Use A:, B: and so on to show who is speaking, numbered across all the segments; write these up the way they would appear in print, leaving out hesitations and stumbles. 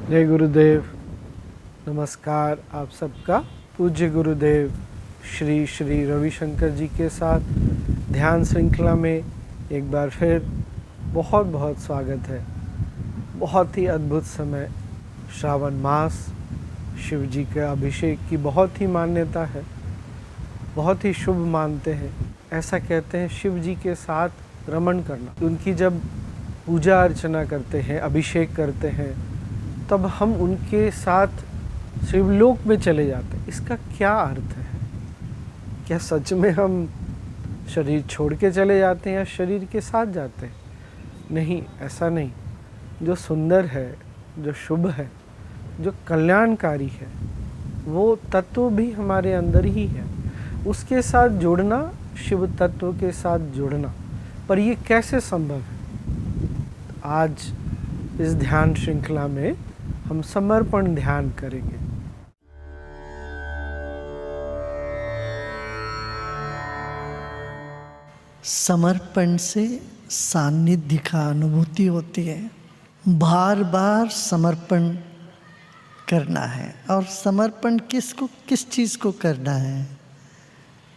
A: जय गुरुदेव। नमस्कार आप सबका। पूज्य गुरुदेव श्री श्री रविशंकर जी के साथ ध्यान श्रृंखला में एक बार फिर बहुत बहुत स्वागत है। बहुत ही अद्भुत समय, श्रावण मास, शिव जी के अभिषेक की बहुत ही मान्यता है, बहुत ही शुभ मानते हैं। ऐसा कहते हैं शिव जी के साथ रमण करना, उनकी जब पूजा अर्चना करते हैं, अभिषेक करते हैं, तब हम उनके साथ शिवलोक में चले जाते हैं। इसका क्या अर्थ है? क्या सच में हम शरीर छोड़ के चले जाते हैं या शरीर के साथ जाते हैं? नहीं, ऐसा नहीं। जो सुंदर है, जो शुभ है, जो कल्याणकारी है, वो तत्व भी हमारे अंदर ही है। उसके साथ जुड़ना, शिव तत्व के साथ जुड़ना, पर ये कैसे संभव है? आज इस ध्यान श्रृंखला में हम समर्पण ध्यान करेंगे।
B: समर्पण से सानिध्य का अनुभूति होती है। बार बार समर्पण करना है। और समर्पण किस चीज़ को करना है?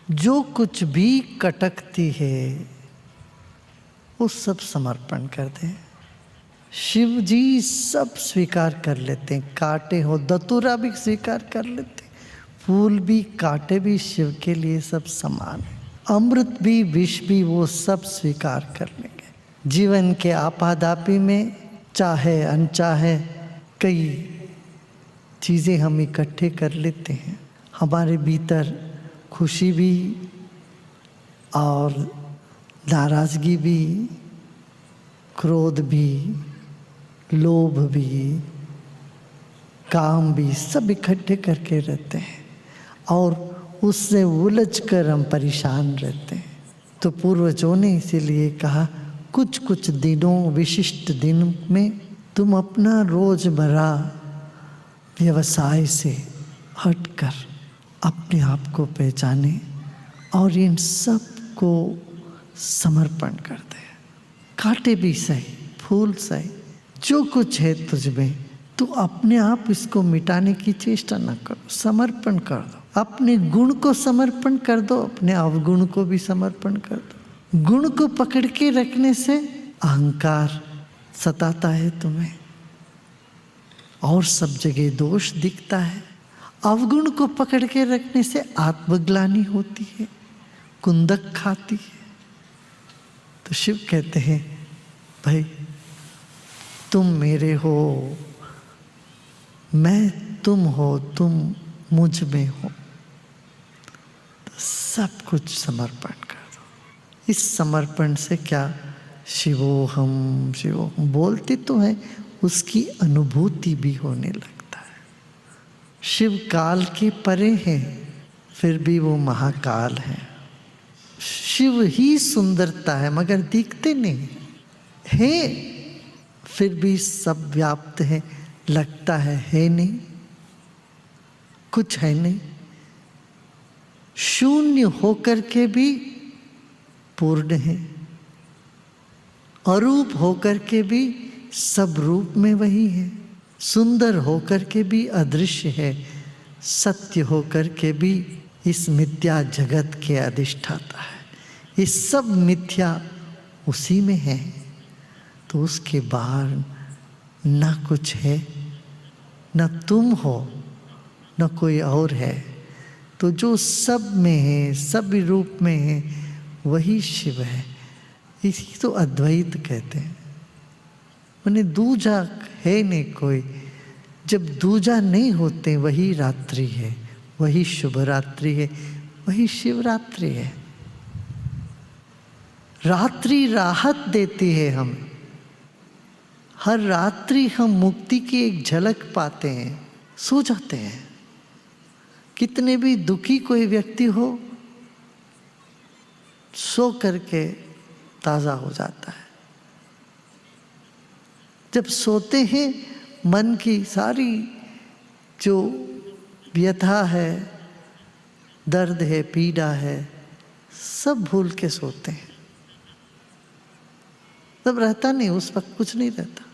B: जो कुछ भी कटकती है वो सब समर्पण कर दें। शिव जी सब स्वीकार कर लेते हैं। कांटे हो, दतूरा भी स्वीकार कर लेते हैं। फूल भी, कांटे भी शिव के लिए सब समान है। अमृत भी, विष भी, वो सब स्वीकार कर लेंगे। जीवन के आपादापी में चाहे अनचाहे कई चीज़ें हम इकट्ठे कर लेते हैं। हमारे भीतर खुशी भी और नाराज़गी भी, क्रोध भी, लोभ भी, काम भी, सब इकट्ठे करके रहते हैं और उससे उलझ कर हम परेशान रहते हैं। तो पूर्वजों ने इसीलिए कहा, कुछ कुछ दिनों, विशिष्ट दिन में तुम अपना रोजमर्रा व्यवसाय से हटकर अपने आप को पहचाने और इन सब को समर्पण कर दे। कांटे भी सही, फूल सही, जो कुछ है तुझ में, तू अपने आप इसको मिटाने की चेष्टा न करो, समर्पण कर दो। अपने गुण को समर्पण कर दो, अपने अवगुण को भी समर्पण कर दो। गुण को पकड़ के रखने से अहंकार सताता है तुम्हें और सब जगह दोष दिखता है। अवगुण को पकड़ के रखने से आत्मग्लानि होती है, कुंदक खाती है। तो शिव कहते हैं, भाई तुम मेरे हो, मैं तुम हो, तुम मुझ में हो, तो सब कुछ समर्पण कर दो। इस समर्पण से क्या, शिवोहम शिवोहम बोलते तो हैं, उसकी अनुभूति भी होने लगता है। शिव काल के परे हैं, फिर भी वो महाकाल है। शिव ही सुंदरता है मगर दिखते नहीं है, फिर भी सब व्याप्त है, लगता है नहीं, कुछ है नहीं। शून्य होकर के भी पूर्ण है, अरूप होकर के भी सब रूप में वही है, सुंदर होकर के भी अदृश्य है, सत्य होकर के भी इस मिथ्या जगत के अधिष्ठाता है। ये सब मिथ्या उसी में है, तो उसके बाहर ना कुछ है, न तुम हो, न कोई और है। तो जो सब में है, सब रूप में है, वही शिव है। इसी तो अद्वैत कहते हैं। माने दूजा है नहीं कोई। जब दूजा नहीं होते, वही रात्रि है, वही शुभ रात्रि है, वही शिवरात्रि है। रात्रि राहत देती है हमें। हर रात्रि हम मुक्ति की एक झलक पाते हैं, सो जाते हैं। कितने भी दुखी कोई व्यक्ति हो, सो करके ताज़ा हो जाता है। जब सोते हैं, मन की सारी जो व्यथा है, दर्द है, पीड़ा है, सब भूल के सोते हैं। तब रहता नहीं, उस वक्त कुछ नहीं रहता।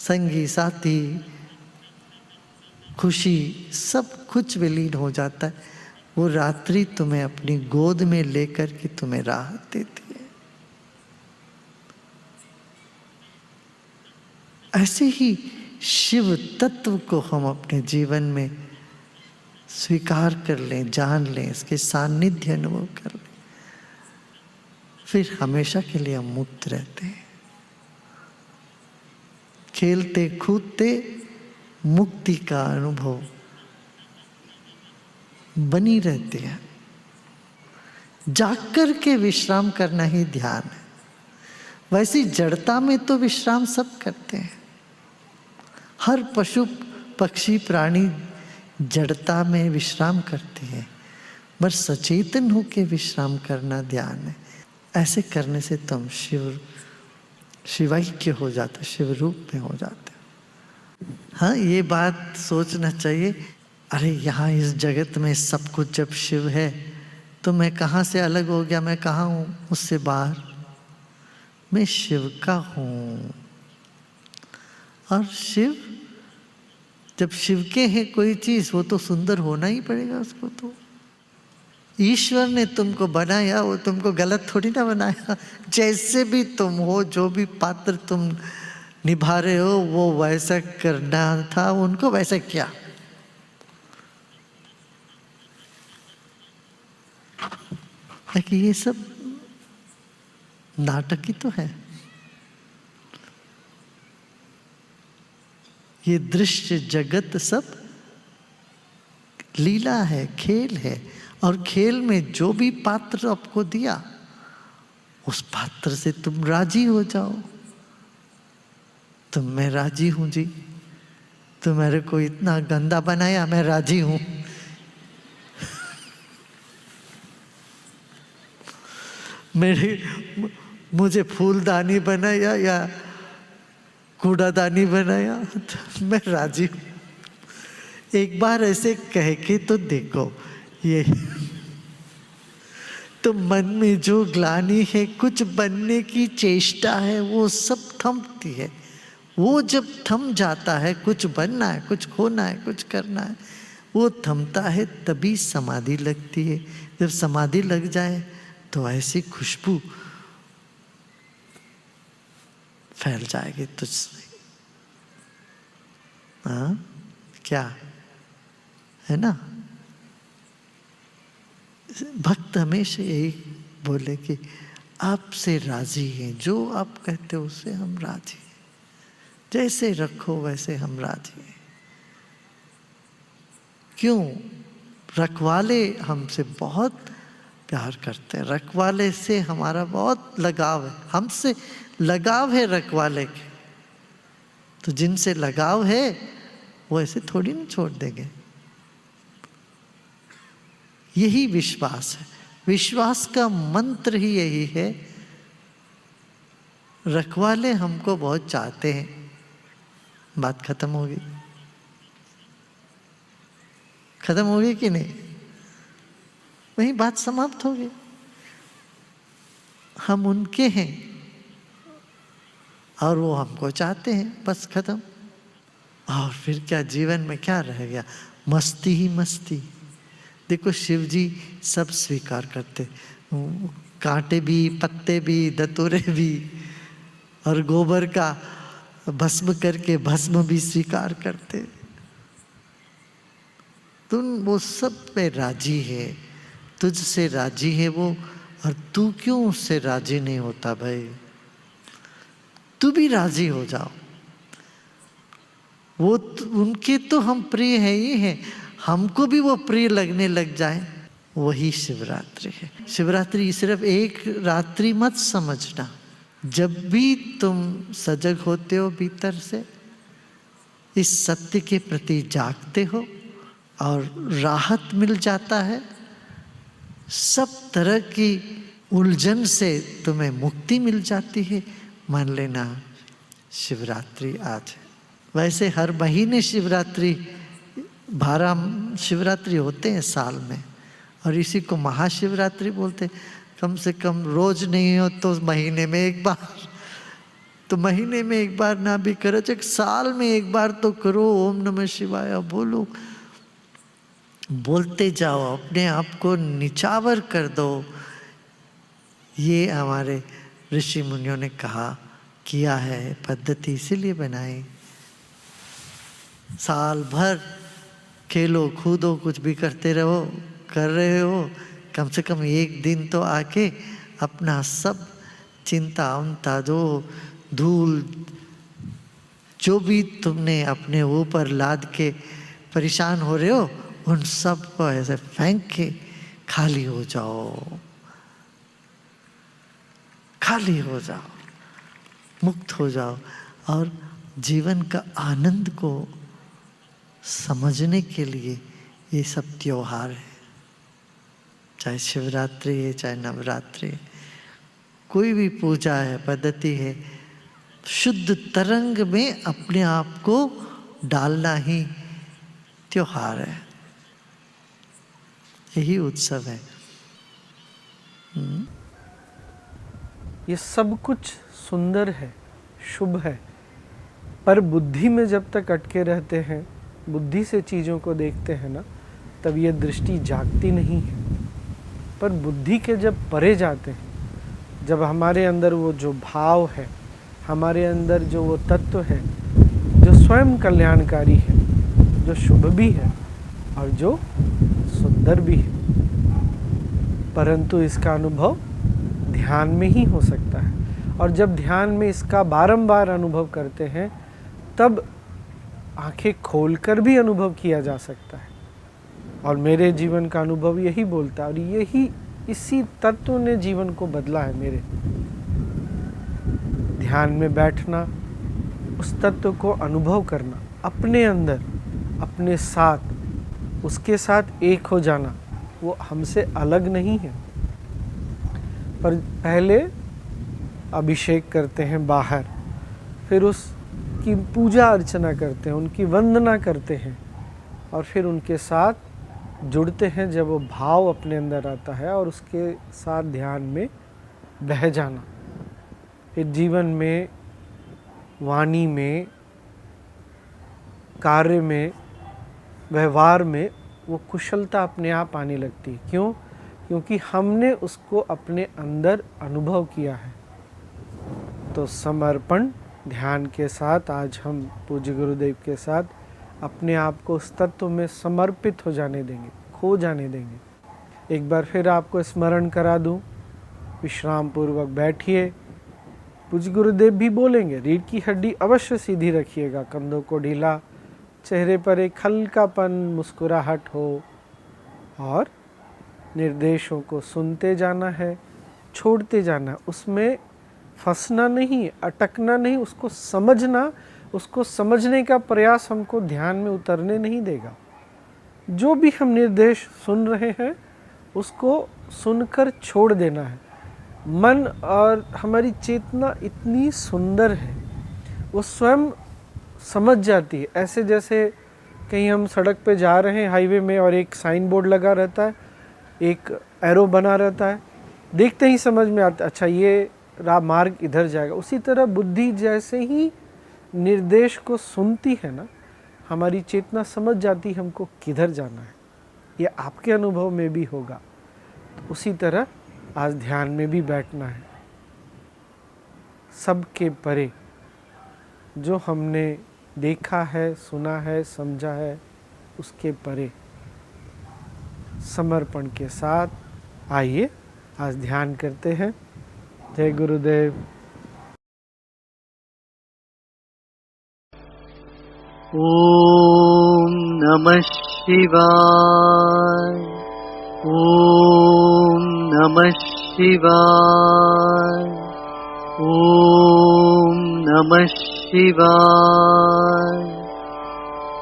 B: संगी साथी, खुशी, सब कुछ विलीन हो जाता है। वो रात्रि तुम्हें अपनी गोद में लेकर के तुम्हें राहत देती है। ऐसे ही शिव तत्व को हम अपने जीवन में स्वीकार कर लें, जान लें, इसके सानिध्य अनुभव कर लें, फिर हमेशा के लिए हम मुक्त रहते हैं। खेलते कूदते मुक्ति का अनुभव बनी रहती है। जागकर के विश्राम करना ही ध्यान है। वैसी जड़ता में तो विश्राम सब करते हैं। हर पशु पक्षी प्राणी जड़ता में विश्राम करते हैं, बस सचेतन होकर विश्राम करना ध्यान है। ऐसे करने से तुम शिवैक्य हो जाते, शिव रूप में हो जाते। हाँ, ये बात सोचना चाहिए, अरे यहाँ इस जगत में सब कुछ जब शिव है तो मैं कहाँ से अलग हो गया, मैं कहाँ हूँ उससे बाहर, मैं शिव का हूँ। और शिव, जब शिव के है कोई चीज़, वो तो सुंदर होना ही पड़ेगा उसको। तो ईश्वर ने तुमको बनाया, वो तुमको गलत थोड़ी ना बनाया। जैसे भी तुम हो, जो भी पात्र तुम निभा रहे हो, वो वैसा करना था, उनको वैसा किया। कि ये सब नाटक ही तो है। ये दृश्य जगत सब लीला है, खेल है। और खेल में जो भी पात्र आपको दिया, उस पात्र से तुम राजी हो जाओ। तुम, मैं राजी हूं जी, तो मेरे को इतना गंदा बनाया, मैं राजी हूं। मुझे फूलदानी बनाया या कूड़ादानी बनाया, तो मैं राजी हूं। एक बार ऐसे कह के तो देखो, ये तो मन में जो ग्लानि है, कुछ बनने की चेष्टा है, वो सब थमती है। वो जब थम जाता है, कुछ बनना है, कुछ खोना है, कुछ करना है, वो थमता है, तभी समाधि लगती है। जब समाधि लग जाए तो ऐसी खुशबू फैल जाएगी तुझसे। हाँ, क्या है ना? भक्त हमेशा यही बोले कि आपसे राजी हैं, जो आप कहते हो उससे हम राजी हैं, जैसे रखो वैसे हम राजी हैं। क्यों? रखवाले हमसे बहुत प्यार करते हैं, रखवाले से हमारा बहुत लगाव है, हमसे लगाव है रखवाले के। तो जिनसे लगाव है वो ऐसे थोड़ी ना छोड़ देंगे। यही विश्वास है। विश्वास का मंत्र ही यही है। रखवाले हमको बहुत चाहते हैं, बात खत्म होगी। खत्म होगी कि नहीं? वही बात समाप्त होगी। हम उनके हैं और वो हमको चाहते हैं, बस खत्म। और फिर क्या जीवन में क्या रह गया? मस्ती ही मस्ती। देखो शिव जी सब स्वीकार करते, कांटे भी, पत्ते भी, दतुरे भी, और गोबर का भस्म करके भस्म भी स्वीकार करते। तुम वो सब पे राजी है, तुझसे राजी है वो, और तू क्यों उससे राजी नहीं होता भाई? तू भी राजी हो जाओ। वो उनके तो हम प्रिय है ही हैं, हमको भी वो प्रिय लगने लग जाए, वही शिवरात्रि है। शिवरात्रि सिर्फ एक रात्रि मत समझना। जब भी तुम सजग होते हो भीतर से, इस सत्य के प्रति जागते हो और राहत मिल जाता है, सब तरह की उलझन से तुम्हें मुक्ति मिल जाती है। मान लेना शिवरात्रि आज है। वैसे हर महीने शिवरात्रि, 12 शिवरात्रि होते हैं साल में, और इसी को महाशिवरात्रि बोलते हैं। कम से कम रोज नहीं हो तो महीने में एक बार तो महीने में एक बार ना भी करो, चाहे साल में एक बार तो करो, ओम नमः शिवाय बोलो, बोलते जाओ, अपने आप को निछावर कर दो। ये हमारे ऋषि मुनियों ने कहा, किया है, पद्धति इसीलिए बनाई। साल भर खेलो कूदो कुछ भी करते रहो, कर रहे हो, कम से कम एक दिन तो आके अपना सब चिंता उनता जो धूल जो भी तुमने अपने ऊपर लाद के परेशान हो रहे हो, उन सब को ऐसे फेंक के खाली हो जाओ, खाली हो जाओ, मुक्त हो जाओ और जीवन का आनंद को समझने के लिए ये सब त्योहार है। चाहे शिवरात्रि है, चाहे नवरात्रि है, कोई भी पूजा है, पद्धति है, शुद्ध तरंग में अपने आप को डालना ही त्योहार है, यही उत्सव है।
A: ये सब कुछ सुंदर है, शुभ है, पर बुद्धि में जब तक अटके रहते हैं, बुद्धि से चीज़ों को देखते हैं ना, तब ये दृष्टि जागती नहीं है। पर बुद्धि के जब परे जाते हैं, जब हमारे अंदर वो जो भाव है, हमारे अंदर जो वो तत्व है जो स्वयं कल्याणकारी है, जो शुभ भी है और जो सुंदर भी है, परंतु इसका अनुभव ध्यान में ही हो सकता है। और जब ध्यान में इसका बारंबार अनुभव करते हैं, तब आंखें खोलकर भी अनुभव किया जा सकता है। और मेरे जीवन का अनुभव यही बोलता है, और यही इसी तत्व ने जीवन को बदला है मेरे। ध्यान में बैठना, उस तत्व को अनुभव करना, अपने अंदर, अपने साथ, उसके साथ एक हो जाना, वो हमसे अलग नहीं है। पर पहले अभिषेक करते हैं बाहर, फिर उसकी पूजा अर्चना करते हैं, उनकी वंदना करते हैं, और फिर उनके साथ जुड़ते हैं जब वो भाव अपने अंदर आता है, और उसके साथ ध्यान में बह जाना। फिर जीवन में, वाणी में, कार्य में, व्यवहार में वो कुशलता अपने आप आने लगती है। क्यों? क्योंकि हमने उसको अपने अंदर अनुभव किया है। तो समर्पण ध्यान के साथ आज हम पूज्य गुरुदेव के साथ अपने आप को उस तत्व में समर्पित हो जाने देंगे, खो जाने देंगे। एक बार फिर आपको स्मरण करा दूं, विश्राम पूर्वक बैठिए। पूज्य गुरुदेव भी बोलेंगे, रीढ़ की हड्डी अवश्य सीधी रखिएगा, कंधों को ढीला, चेहरे पर एक हल्कापन, मुस्कुराहट हो, और निर्देशों को सुनते जाना है, छोड़ते जाना, उसमें फंसना नहीं, अटकना नहीं, उसको समझना, उसको समझने का प्रयास हमको ध्यान में उतरने नहीं देगा। जो भी हम निर्देश सुन रहे हैं उसको सुनकर छोड़ देना है। मन और हमारी चेतना इतनी सुंदर है, वो स्वयं समझ जाती है। ऐसे जैसे कहीं हम सड़क पे जा रहे हैं हाईवे में, और एक साइन बोर्ड लगा रहता है, एक एरो बना रहता है, देखते ही समझ में आता है अच्छा ये मार्ग इधर जाएगा। उसी तरह बुद्धि जैसे ही निर्देश को सुनती है ना, हमारी चेतना समझ जाती है हमको किधर जाना है। ये आपके अनुभव में भी होगा। तो उसी तरह आज ध्यान में भी बैठना है, सबके परे जो हमने देखा है, सुना है, समझा है, उसके परे समर्पण के साथ आइए आज ध्यान करते हैं। जय गुरुदेव।
B: ओम नमः शिवाय, ओम नमः शिवाय, ओम नमः शिवाय,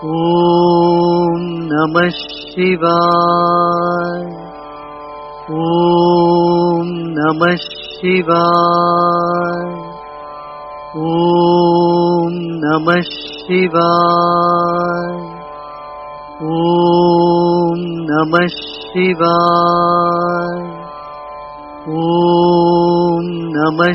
B: ओम नमः शिवाय, ओम नमः शिवाय, ओम नमः शिवाय, ओम नमः शिवाय, ओम नमः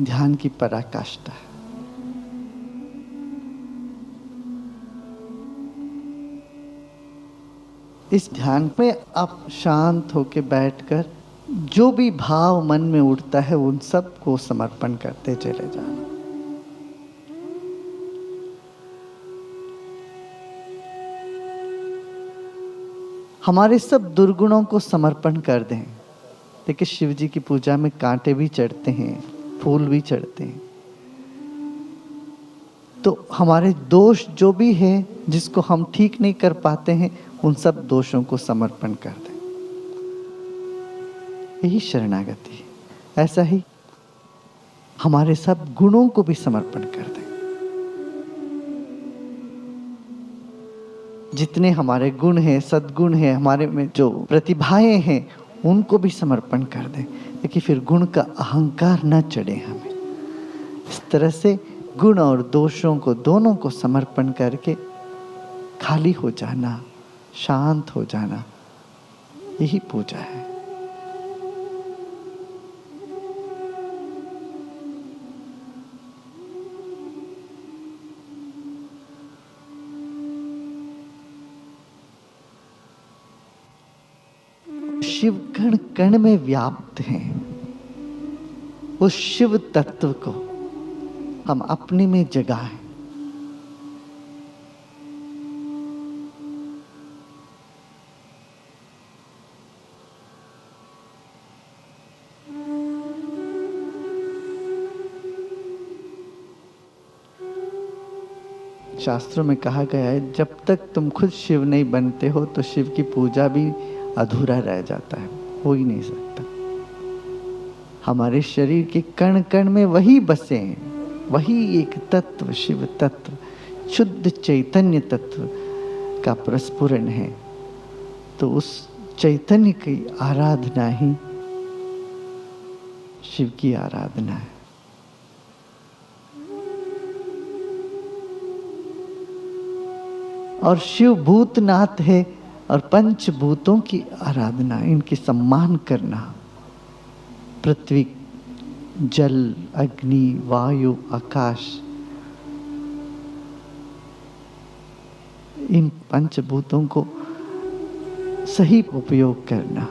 B: ध्यान की पराकाष्ठा है। इस ध्यान में आप शांत होकर बैठकर जो भी भाव मन में उठता है उन सब को समर्पण करते चले जाना। हमारे सब दुर्गुणों को समर्पण कर दें। देखिए शिव जी की पूजा में कांटे भी चढ़ते हैं, फूल भी चढ़ते हैं। तो हमारे दोष जो भी है जिसको हम ठीक नहीं कर पाते हैं उन सब दोषों को समर्पण कर दें। यही शरणागति है। ऐसा ही हमारे सब गुणों को भी समर्पण कर दें। जितने हमारे गुण हैं, सद्गुण हैं, हमारे में जो प्रतिभाएं हैं उनको भी समर्पण कर दें, लेकिन फिर गुण का अहंकार न चढ़े हमें। इस तरह से गुण और दोषों को दोनों को समर्पण करके खाली हो जाना, शांत हो जाना, यही पूजा है। शिव कण कण में व्याप्त हैं। उस शिव तत्व को हम अपने में जगाएं। शास्त्रों में कहा गया है जब तक तुम खुद शिव नहीं बनते हो तो शिव की पूजा भी अधूरा रह जाता है, हो ही नहीं सकता। हमारे शरीर के कण कण में वही बसे हैं, वही एक तत्व, शिव तत्व, शुद्ध चैतन्य तत्व का प्रस्फुरण है। तो उस चैतन्य की आराधना ही शिव की आराधना है। और शिव भूतनाथ है और पंचभूतों की आराधना, इनकी सम्मान करना। पृथ्वी, जल, अग्नि, वायु, आकाश, इन पंचभूतों को सही उपयोग करना,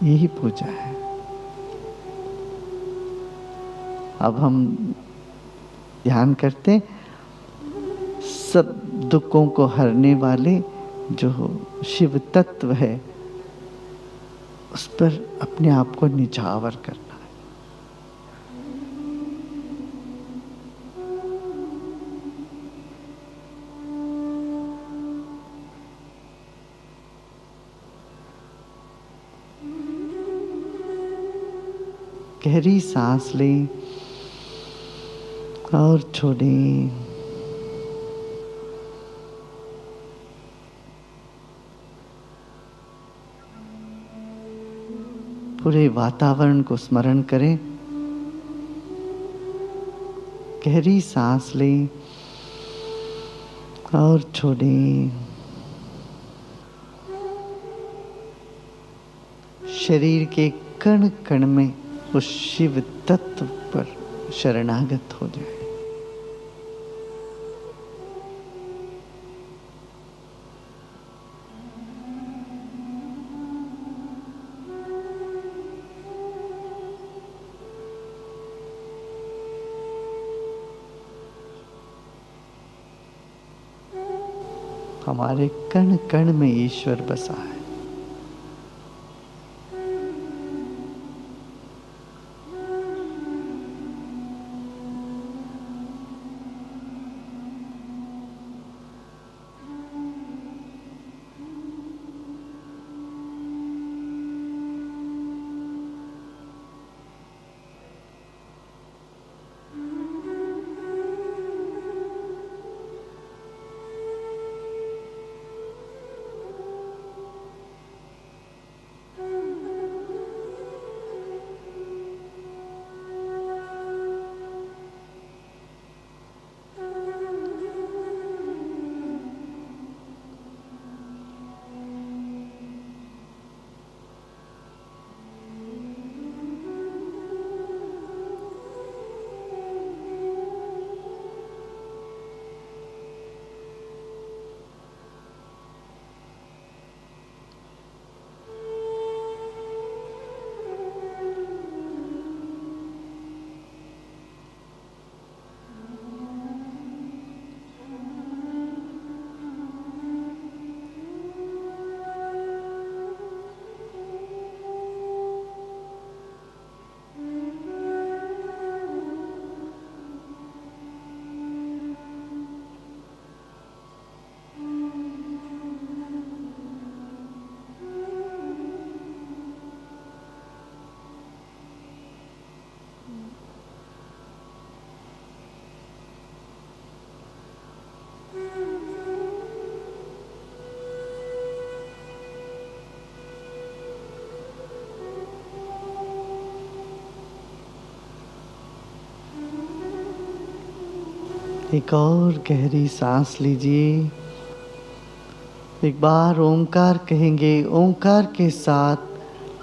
B: यही पूजा है। अब हम ध्यान करते सब दुखों को हरने वाले जो शिव तत्व है उस पर अपने आप को निछावर करना है। गहरी सांस लें और छोड़ें। पूरे वातावरण को स्मरण करें। गहरी सांस लें और छोड़ें। शरीर के कण कण में उस शिव तत्व पर शरणागत हो जाए। हमारे कण कण में ईश्वर बसा है। एक और गहरी सांस लीजिए। एक बार ओंकार कहेंगे। ओंकार के साथ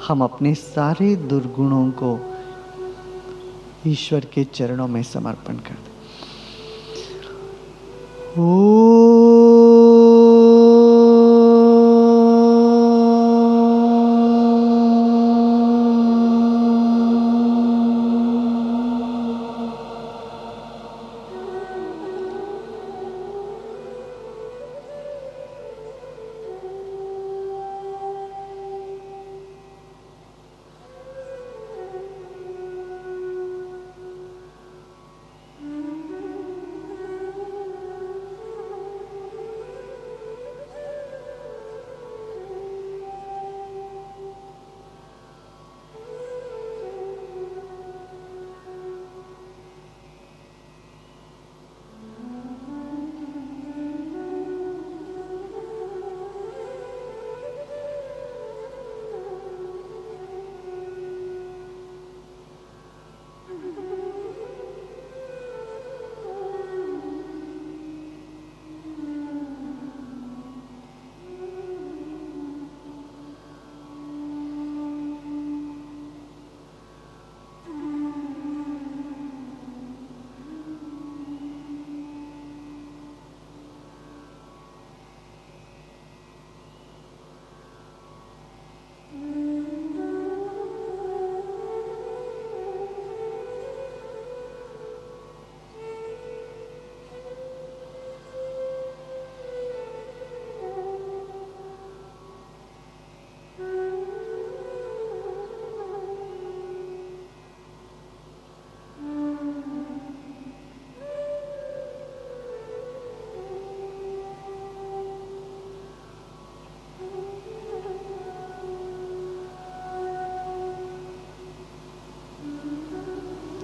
B: हम अपने सारे दुर्गुणों को ईश्वर के चरणों में समर्पण कर दें।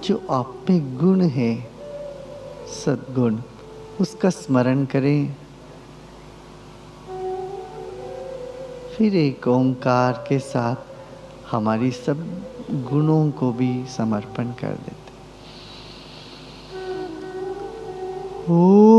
B: जो आप में गुण है, सद्गुण, उसका स्मरण करें। फिर एक ओंकार के साथ हमारी सब गुणों को भी समर्पण कर देते। ओ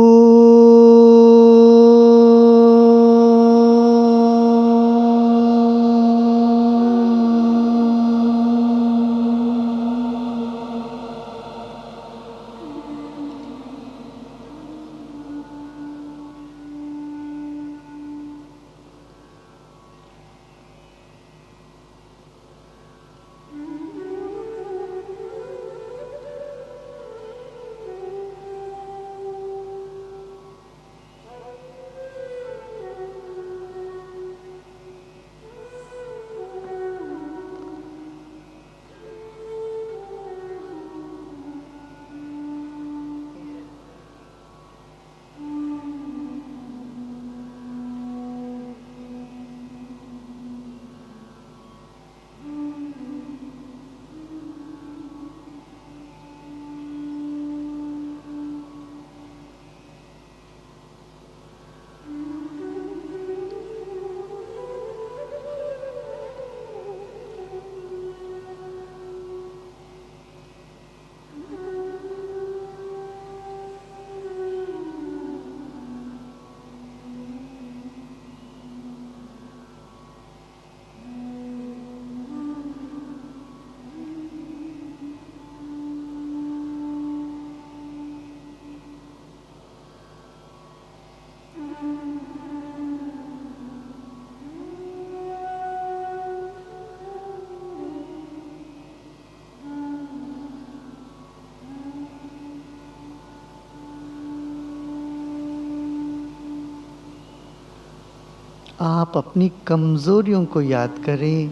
B: आप अपनी कमजोरियों को याद करें।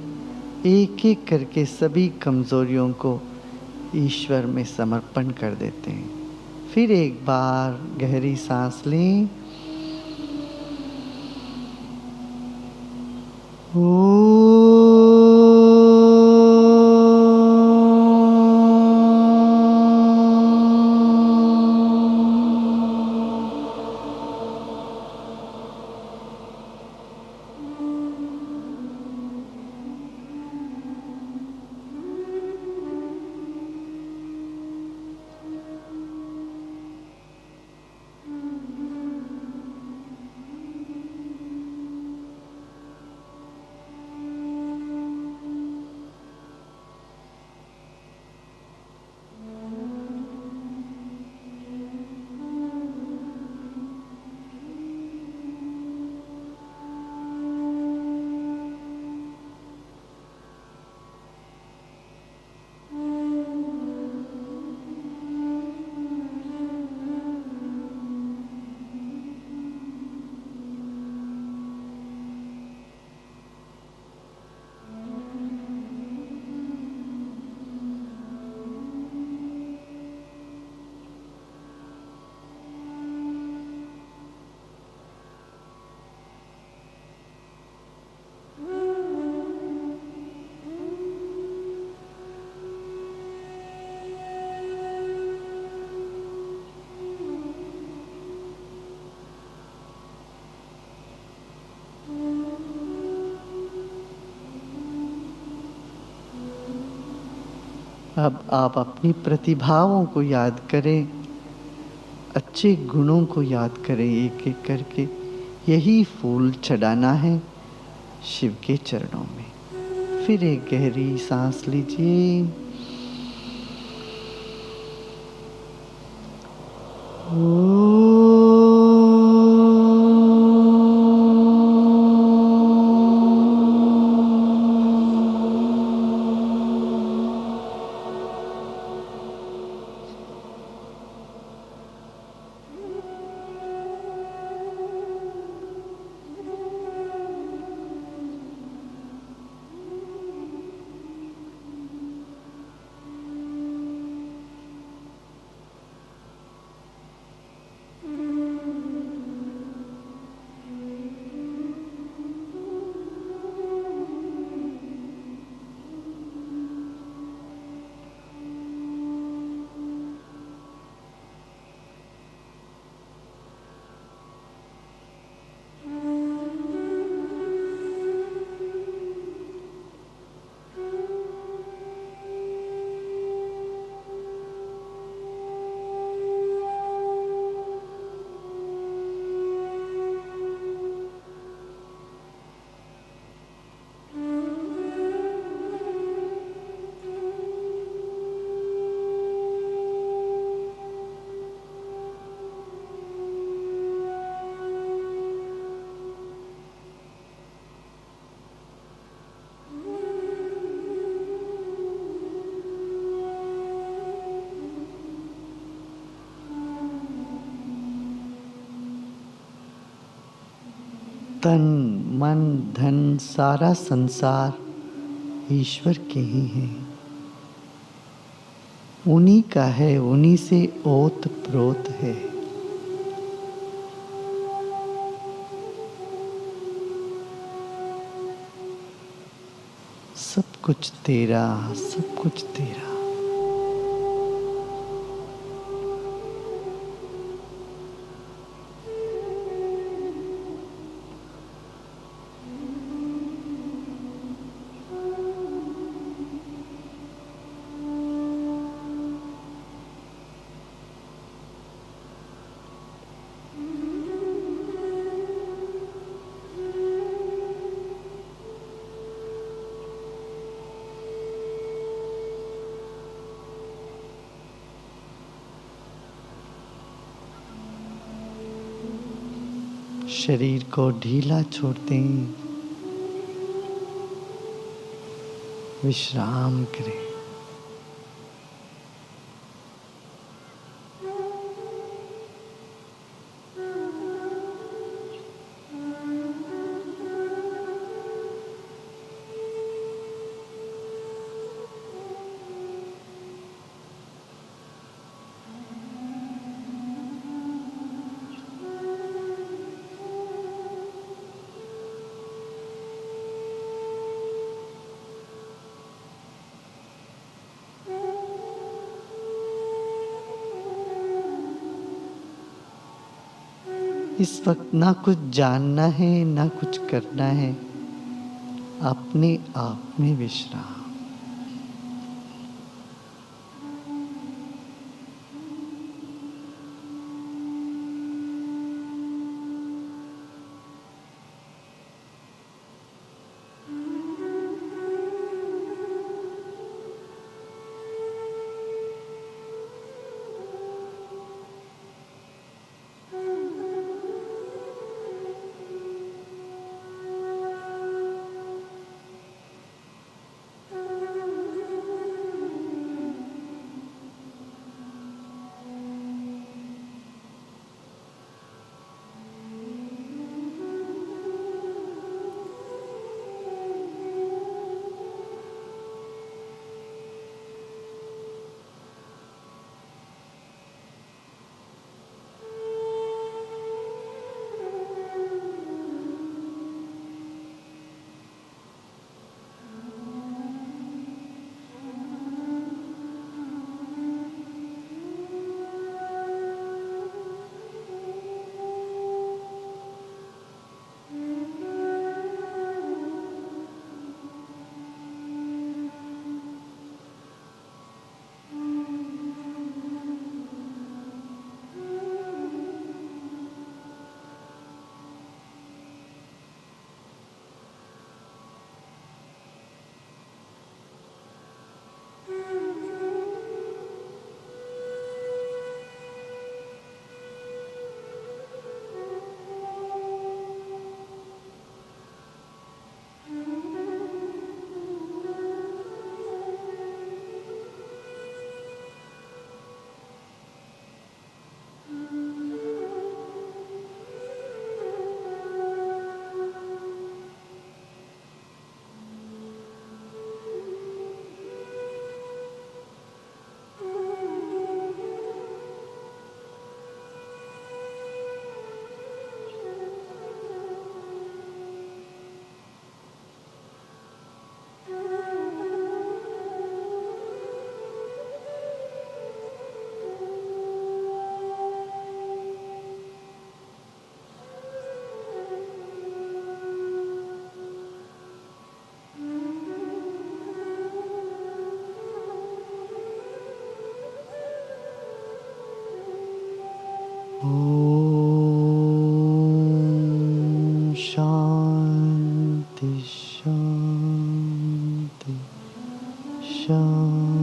B: एक एक करके सभी कमजोरियों को ईश्वर में समर्पण कर देते हैं। फिर एक बार गहरी सांस लें। अब आप अपनी प्रतिभाओं को याद करें, अच्छे गुणों को याद करें एक एक करके। यही फूल चढ़ाना है शिव के चरणों में। फिर एक गहरी सांस लीजिए। तन मन धन सारा संसार ईश्वर के ही है। उन्हीं का है, उन्हीं से ओत प्रोत है। सब कुछ तेरा, सब कुछ तेरा। शरीर को ढीला छोड़ दें, विश्राम करें। इस वक्त ना कुछ जानना है, ना कुछ करना है, अपने आप में विश्राम। ओम शांति शांति शांति।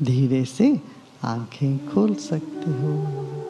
B: धीरे से आंखें खोल सकते हो।